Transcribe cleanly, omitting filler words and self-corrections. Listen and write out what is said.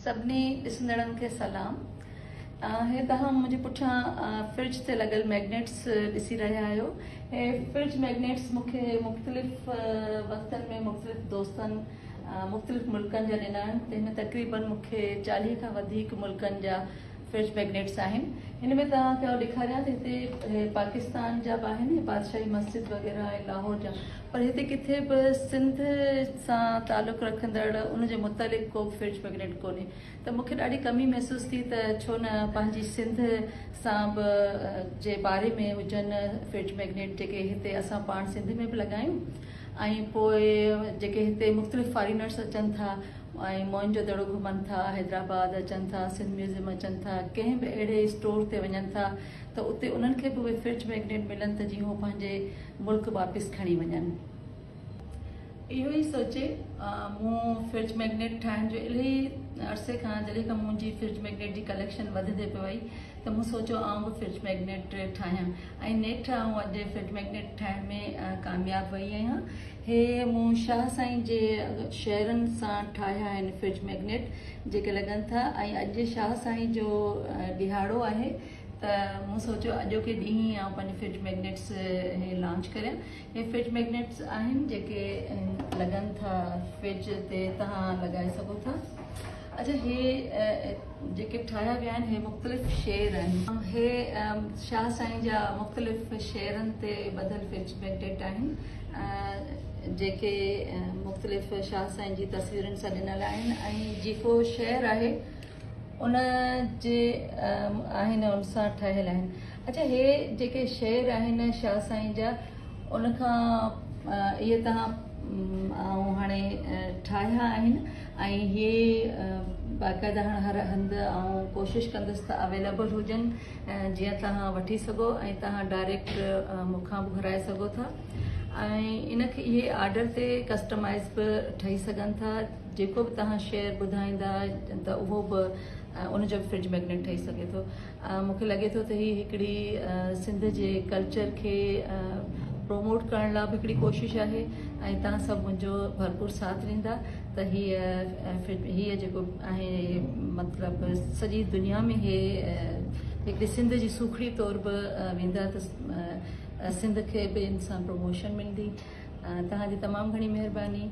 सभिनी ॾिसंदड़नि खे सलाम। हे तव्हां मुंहिंजे पुठियां फ्रिज ते लॻल मैग्नेट्स ॾिसी रहिया आहियो। हे फ्रिज मैग्नेट्स मूंखे मुख़्तलिफ़ वक़्तनि में मुख़्तलिफ़ दोस्तनि मुख़्तलिफ़ मुल्कनि जा ॾिना आहिनि। तंहिंमें तक़रीबन मूंखे 40 खां वधीक मुल्कनि जा फ्रिज मैग्नेट्स आहिनि। हिन में तव्हांखे ॾेखारियां त हिते पाकिस्तान जा बि आहिनि, बादशाही मस्जिद वग़ैरह ऐं लाहौर जा, पर हिते किथे बि सिंध सां तालुक़ु रखंदड़ उनजे मुतालिक़ को बि फ्रिज मैग्नेट कोन्हे। त मूंखे ॾाढी कमी महसूसु थी त छो न पंहिंजी सिंध सां बि जे बारे में हुजनि फ्रिज मैग्नेट जेके हिते असां पाण सिंध में बि लॻायूं। ऐं पोइ जेके हिते मुख़्तलिफ़ फॉरेनर्स अचनि था ऐं मोइंजो दड़ो घुमनि था, हैदराबाद अचनि था, सिंध म्यूज़ियम अचनि था, कंहिं बि अहिड़े स्टोर ते वञनि था त उते उन्हनि खे बि उहे फ्रिज मैग्नेट मिलनि त जीअं हू पंहिंजे मुल्क वापसि खणी वञनि। इहो ई सोचे मूं फ्रिज मैग्नेट ठाहिण जो इलाही अरसे खां जॾहिं खां मुंहिंजी फ्रिज मैग्नेट जी कलेक्शन वधंदे पई वई त मूं सोचियो आउं बि फ्रिज मैग्नेट ठाहियां ऐं नेठि आउं अॼु फ्रिज मैग्नेट ठाहिण में कामयाबु वई आहियां। हे मूं शाह साईं जे शहरनि सां ठाहिया आहिनि फ्रिज मैग्नेट जेके लॻनि था ऐं अॼु शाह साईं जो ॾिहाड़ो आहे त मूं सोचियो अॼोके ॾींहुं आउं पंहिंजे फ्रिज मैग्नेट्स लॉन्च करियां। हे फ्रिज मैग्नेट्स आहिनि जेके लॻनि था फ्रिज ते तव्हां लॻाए सघो था। अच्छा, हे जेके ठाहिया विया आहिनि हे मुख़्तलिफ़ शेर आहिनि। हे शाह साईं जा मुख़्तलिफ़ शेरनि ते ॿधल फ्रिज मैग्नेट आहिनि जेके मुख़्तलिफ़ शाह साईं जी तस्वीरुनि सां ॾिनल आहिनि ऐं जेको शेर आहे उन जे आहिनि उन सां ठहियल आहिनि। अच्छा, हे जेके शेर आहिनि शाह साईं जा उनखां इहे तव्हां ऐं हाणे ठाहिया आहिनि ऐं इहे बाक़ाइदा हर हंधि ऐं कोशिशि कंदसि त अवेलेबल हुजनि जीअं तव्हां वठी सघो ऐं तव्हां डायरेक्ट मूंखां बि घुराए सघो था ऐं इनखे इहे ऑर्डर ते कस्टमाइज़ बि ठही सघनि था। जेको बि तव्हां शेयर ॿुधाईंदा त उहो बि उनजो फ्रिज मैग्नेट ठही सघे थो। मूंखे लॻे थो त हीअ हिकिड़ी सिंध जे कल्चर खे प्रोमोट करण लाइ बि हिकिड़ी कोशिशि आहे ऐं तव्हां सभु मुंहिंजो भरपूर साथ ॾींदा त हीअ जेको आहे मतिलबु सॼी दुनिया में हिकिड़ी सिंध जी सूखड़ी तौर बि वेंदा त सिंध खे बि इन सां प्रमोशन मिलंदी। तव्हांजी तमामु घणी महिरबानी।